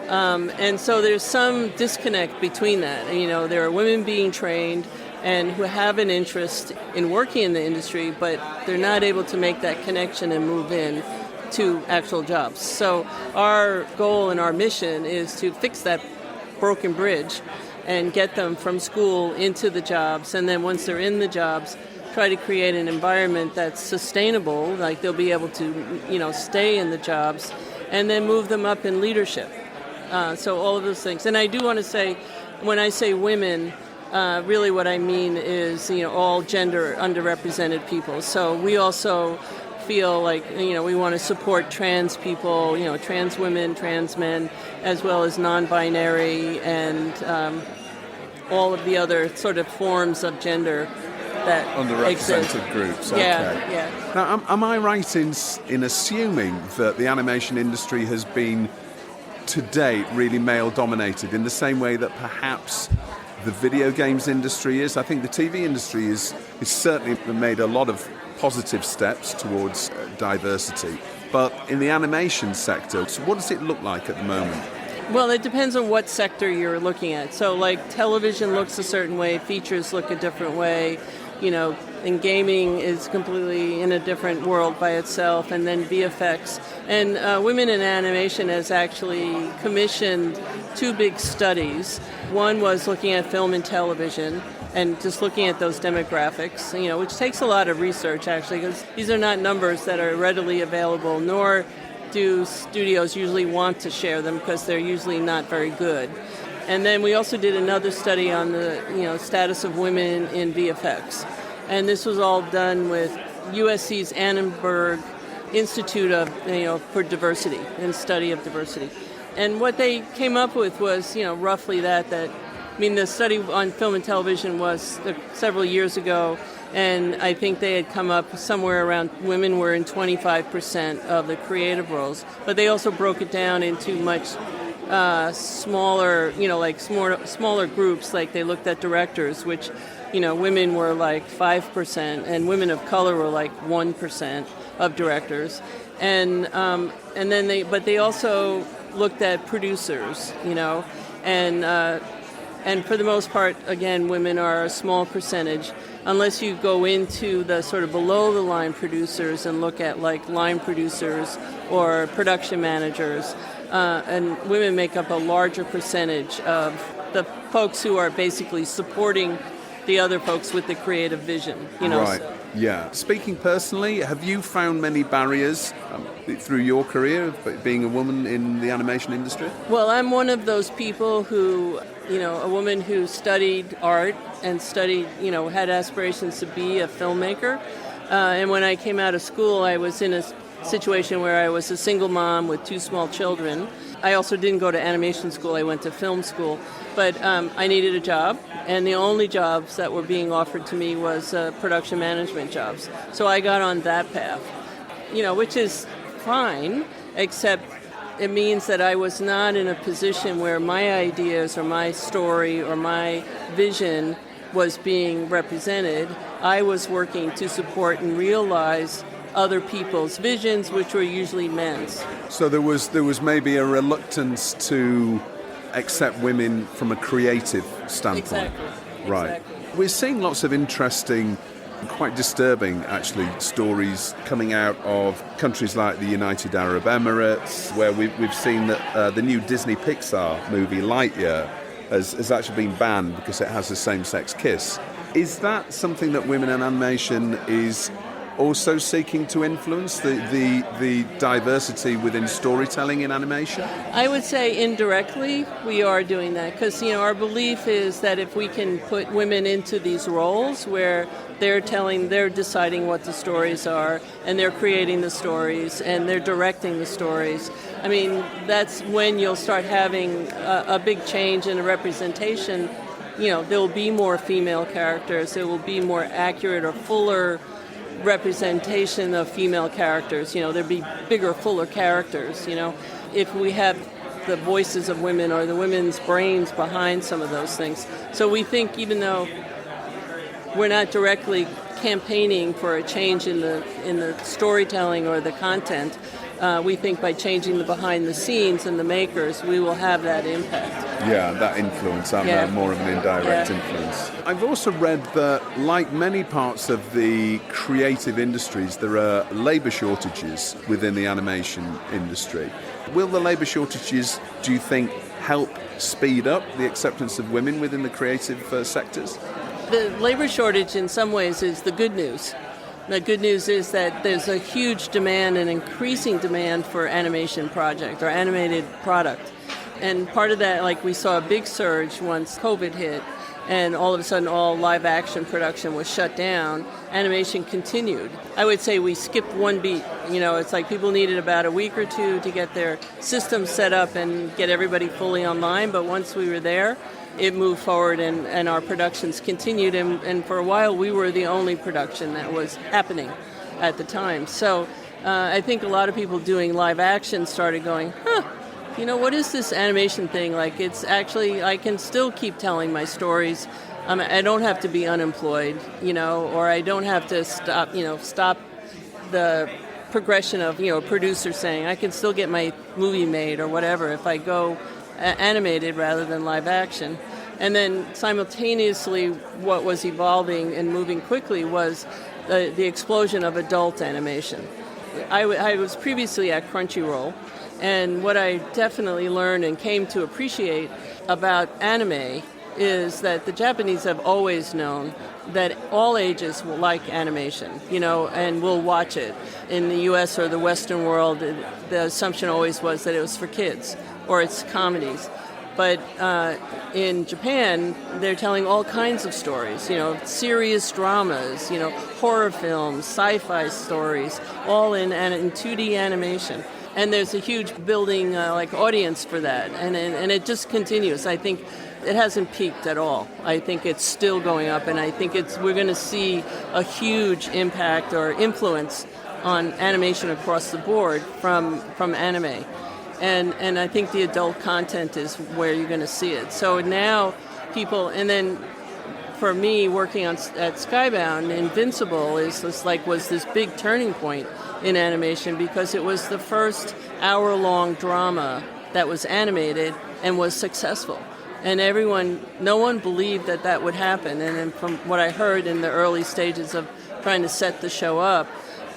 And so there's some disconnect between that. There are women being trained and who have an interest in working in the industry, but they're not able to make that connection and move in to actual jobs. So our goal and our mission is to fix that broken bridge and get them from school into the jobs, and then once they're in the jobs, try to create an environment that's sustainable, like they'll be able to, stay in the jobs, and then move them up in leadership. So all of those things. And I do want to say, when I say women, really what I mean is, all gender underrepresented people. So we also feel like, we want to support trans people, trans women, trans men, as well as non-binary and all of the other sort of forms of gender that underrepresented exist. Groups. Okay. Yeah. Now, am I right in assuming that the animation industry has been, to date, really male-dominated in the same way that perhaps the video games industry is? I think the TV industry is certainly made a lot of positive steps towards diversity. But in the animation sector, what does it look like at the moment? Well, it depends on what sector you're looking at. So, like, television looks a certain way, features look a different way, and gaming is completely in a different world by itself, and then VFX. And Women in Animation has actually commissioned 2 big studies. One was looking at film and television, and just looking at those demographics, which takes a lot of research, actually, because these are not numbers that are readily available, nor do studios usually want to share them because they're usually not very good. And then we also did another study on the status of women in VFX. And this was all done with USC's Annenberg Institute of for Diversity and Study of Diversity. And what they came up with was roughly that the study on film and television was several years ago, and I think they had come up somewhere around women were in 25% of the creative roles. But they also broke it down into much smaller, like smaller groups. Like they looked at directors, which, women were like 5%, and women of color were like 1% of directors, and then they also looked at producers, and for the most part, again, women are a small percentage, unless you go into the sort of below the line producers and look at like line producers or production managers. And women make up a larger percentage of the folks who are basically supporting the other folks with the creative vision. Right. Yeah. Speaking personally, have you found many barriers through your career of being a woman in the animation industry? Well, I'm one of those people who, a woman who studied art and had aspirations to be a filmmaker. And when I came out of school, I was in a situation where I was a single mom with 2 small children. I also didn't go to animation school. I went to film school. But I needed a job, and the only jobs that were being offered to me was production management jobs. So I got on that path, which is fine, except it means that I was not in a position where my ideas or my story or my vision was being represented. I was working to support and realize other people's visions, which were usually men's. So there was maybe a reluctance to accept women from a creative standpoint. Exactly. Right. Exactly. We're seeing lots of interesting, quite disturbing actually, stories coming out of countries like the United Arab Emirates, where we've seen that the new Disney Pixar movie Lightyear has actually been banned because it has a same-sex kiss. Is that something that women in animation is also seeking to influence, the diversity within storytelling in animation? I would say indirectly we are doing that, because our belief is that if we can put women into these roles where they're deciding what the stories are, and they're creating the stories, and they're directing the stories, that's when you'll start having a big change in the representation. There will be more female characters, there will be more accurate or fuller representation of female characters. There'd be bigger, fuller characters, if we have the voices of women or the women's brains behind some of those things. So we think, even though we're not directly campaigning for a change in the storytelling or the content, we think by changing the behind the scenes and the makers, we will have that impact. Yeah, that influence, more of an indirect influence. I've also read that, like many parts of the creative industries, there are labour shortages within the animation industry. Will the labour shortages, do you think, help speed up the acceptance of women within the creative sectors? The labour shortage in some ways is the good news. The good news is that there's a huge demand, an increasing demand for animation project or animated product. And part of that, like we saw a big surge once COVID hit, and all of a sudden all live action production was shut down. Animation continued. I would say we skipped one beat. It's like people needed about a week or two to get their systems set up and get everybody fully online. But once we were there, it moved forward, and our productions continued. And for a while, we were the only production that was happening at the time. So I think a lot of people doing live action started going, what is this animation thing? Like, it's actually, I can still keep telling my stories. I don't have to be unemployed, or I don't have to stop the progression of, a producer saying, I can still get my movie made or whatever if I go animated rather than live action. And then simultaneously, what was evolving and moving quickly was the explosion of adult animation. I was previously at Crunchyroll, and what I definitely learned and came to appreciate about anime is that the Japanese have always known that all ages will like animation, and will watch it. In the U.S. or the Western world, the assumption always was that it was for kids or it's comedies. But in Japan, they're telling all kinds of stories, serious dramas, horror films, sci-fi stories, all in 2D animation. And there's a huge building audience for that, and it just continues. I think it hasn't peaked at all. I think it's still going up, and I think we're going to see a huge impact or influence on animation across the board from anime. And I think the adult content is where you're going to see it. So now people, and then for me working at Skybound, Invincible was this big turning point in animation because it was the first hour-long drama that was animated and was successful. And no one believed that would happen. And then from what I heard in the early stages of trying to set the show up,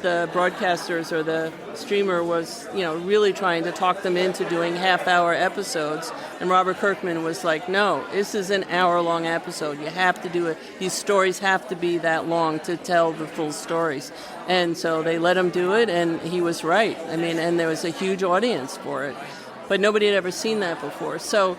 the broadcasters or the streamer was, really trying to talk them into doing half-hour episodes. And Robert Kirkman was like, no, this is an hour-long episode. You have to do it. These stories have to be that long to tell the full stories. And so they let him do it, and he was right. I mean, and there was a huge audience for it. But nobody had ever seen that before. So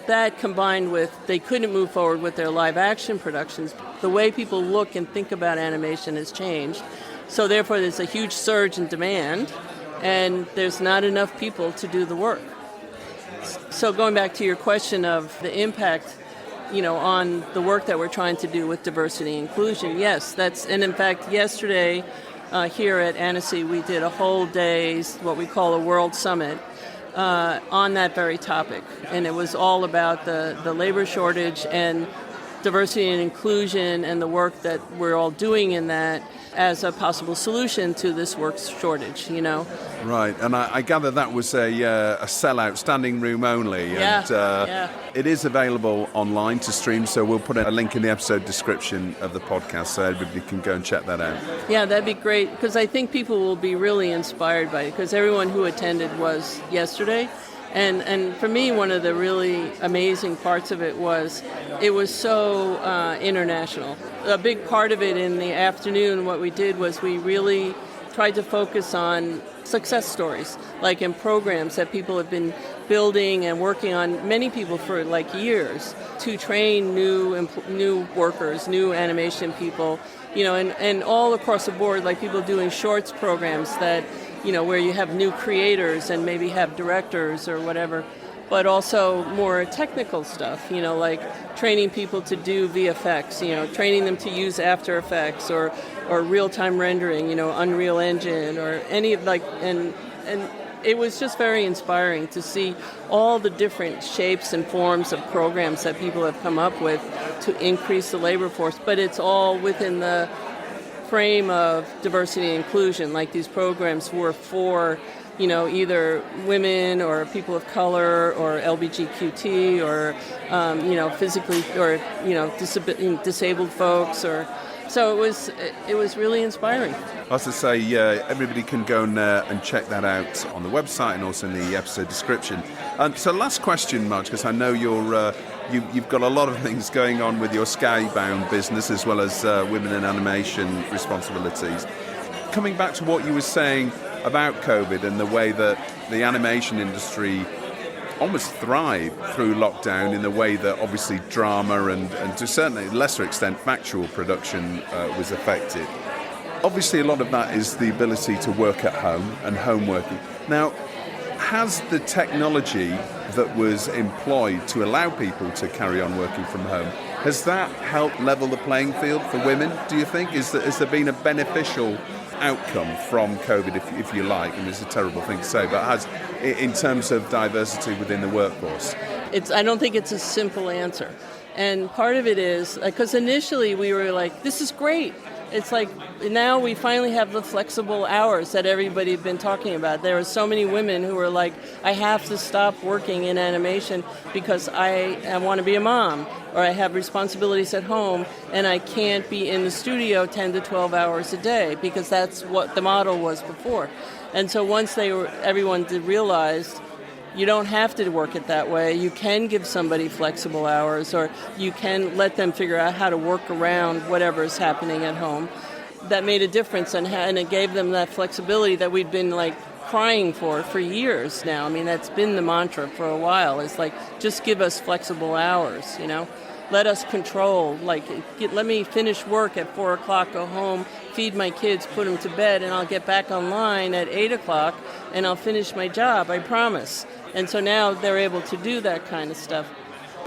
that combined with they couldn't move forward with their live-action productions, the way people look and think about animation has changed. So therefore, there's a huge surge in demand, and there's not enough people to do the work. So going back to your question of the impact, on the work that we're trying to do with diversity and inclusion, yes, and in fact, yesterday here at Annecy, we did a whole day's, what we call a World Summit, on that very topic. And it was all about the labor shortage and diversity and inclusion and the work that we're all doing in that as a possible solution to this work shortage, Right, and I gather that was a sellout, standing room only. Yeah, It is available online to stream, so we'll put a link in the episode description of the podcast so everybody can go and check that out. Yeah, that'd be great, because I think people will be really inspired by it, because everyone who attended was yesterday. And for me, one of the really amazing parts of it was so international. A big part of it in the afternoon, what we did was we really tried to focus on success stories, like in programs that people have been building and working on, many people for like years, to train new workers, new animation people, and all across the board, like people doing shorts programs that, where you have new creators and maybe have directors or whatever, but also more technical stuff, like training people to do VFX, training them to use After Effects or real-time rendering, Unreal Engine or any of and it was just very inspiring to see all the different shapes and forms of programs that people have come up with to increase the labor force, but it's all within the frame of diversity and inclusion. Like these programs were for, either women or people of color or LGBTQT or, physically or, disabled folks or. So it was really inspiring. As I say, everybody can go and check that out on the website and also in the episode description. So last question, Marge, because I know you've got a lot of things going on with your Skybound business as well as women in animation responsibilities. Coming back to what you were saying about COVID and the way that the animation industry almost thrived through lockdown in the way that obviously drama and to a certainly lesser extent factual production was affected. Obviously a lot of that is the ability to work at home and home working. Now, has the technology that was employed to allow people to carry on working from home, has that helped level the playing field for women, do you think? Has there been a beneficial outcome from COVID, if you like, and it's a terrible thing to say, but in terms of diversity within the workforce? I don't think it's a simple answer. And part of it is, because initially we were like, this is great. It's like now we finally have the flexible hours that everybody had been talking about. There are so many women who are like, I have to stop working in animation because I want to be a mom, or I have responsibilities at home and I can't be in the studio 10 to 12 hours a day, because that's what the model was before. And so once everyone realized you don't have to work it that way. You can give somebody flexible hours, or you can let them figure out how to work around whatever is happening at home. That made a difference, and it gave them that flexibility that we'd been crying for years now. I mean, that's been the mantra for a while. It's like, just give us flexible hours, Let us control. Let me finish work at 4 o'clock, go home, feed my kids, put them to bed, and I'll get back online at 8 o'clock, and I'll finish my job, I promise. And so now they're able to do that kind of stuff.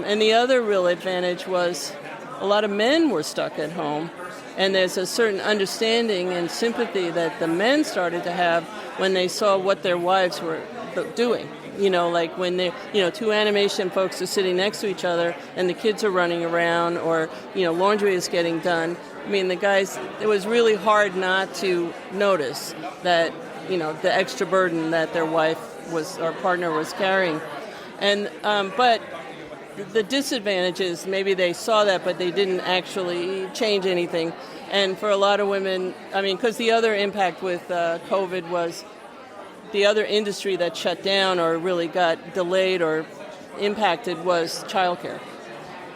And the other real advantage was a lot of men were stuck at home, and there's a certain understanding and sympathy that the men started to have when they saw what their wives were doing. like when they, two animation folks are sitting next to each other and the kids are running around, or, laundry is getting done. I mean, the guys, it was really hard not to notice that, the extra burden that their wife or partner was carrying. And, but the disadvantages, maybe they saw that, but they didn't actually change anything. And for a lot of women, because the other impact with COVID was the other industry that shut down or really got delayed or impacted was childcare.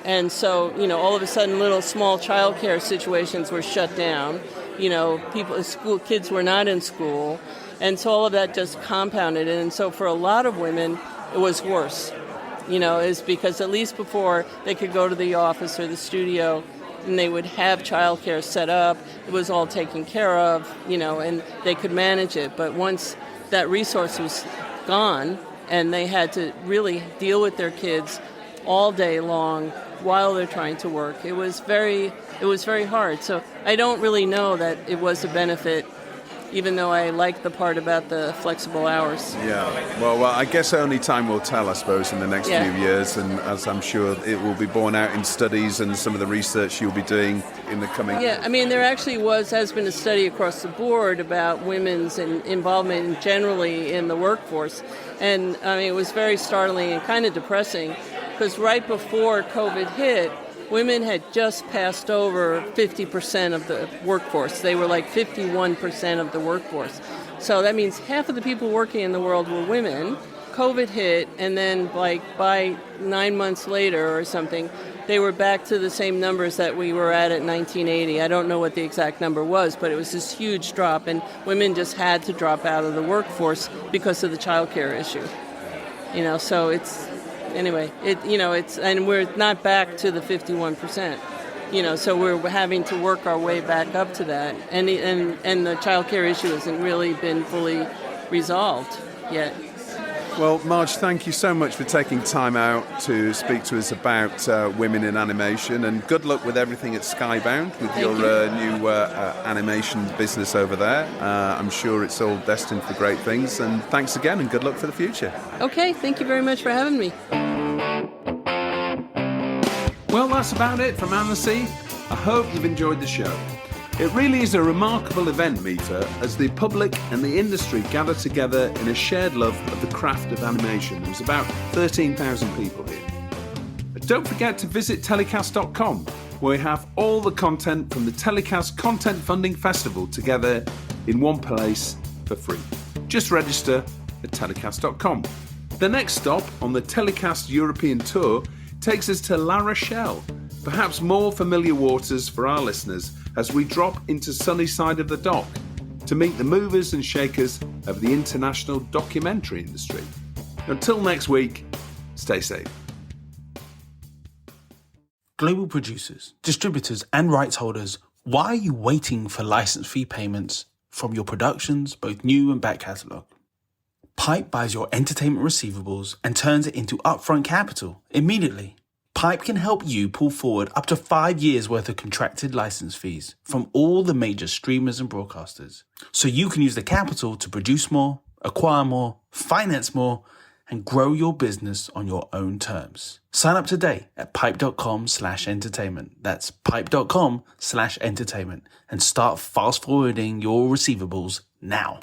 And so, all of a sudden little small childcare situations were shut down. Kids were not in school. And so all of that just compounded. And so for a lot of women, it was worse. Is because at least before they could go to the office or the studio and they would have childcare set up, it was all taken care of, and they could manage it. But once that resource was gone and they had to really deal with their kids all day long while they're trying to work, it was very hard. So I don't really know that it was a benefit, even though I like the part about the flexible hours. Yeah, well, I guess only time will tell, I suppose, in the next few years, and as I'm sure it will be borne out in studies and some of the research you'll be doing in the coming... Yeah, there actually has been a study across the board about women's involvement generally in the workforce, and it was very startling and kind of depressing, because right before COVID hit, women had just passed over 50% of the workforce. They were like 51% of the workforce. So that means half of the people working in the world were women. COVID hit, and then by 9 months later or something, they were back to the same numbers that we were at 1980. I don't know what the exact number was, but it was this huge drop, and women just had to drop out of the workforce because of the childcare issue. So it's... Anyway, and we're not back to the 51%, so we're having to work our way back up to that, and the child care issue hasn't really been fully resolved yet. Well, Marge, thank you so much for taking time out to speak to us about women in animation, and good luck with everything at Skybound with your new animation business over there. I'm sure it's all destined for great things, and thanks again, and good luck for the future. Okay, thank you very much for having me. Well, that's about it from Annecy. I hope you've enjoyed the show. It really is a remarkable event, MIFA, as the public and the industry gather together in a shared love of the craft of animation. There was about 13,000 people here. Don't forget to visit TellyCast.com, where we have all the content from the TellyCast Content Funding Festival together in one place for free. Just register at TellyCast.com. The next stop on the TellyCast European Tour takes us to La Rochelle, perhaps more familiar waters for our listeners, as we drop into sunny side of the dock to meet the movers and shakers of the international documentary industry. Until next week, stay safe. Global producers, distributors, and rights holders, why are you waiting for license fee payments from your productions, both new and back catalogue? Pipe buys your entertainment receivables and turns it into upfront capital immediately. Pipe can help you pull forward up to 5 years worth of contracted license fees from all the major streamers and broadcasters, so you can use the capital to produce more, acquire more, finance more, and grow your business on your own terms. Sign up today at pipe.com/entertainment. That's pipe.com/entertainment, and start fast forwarding your receivables now.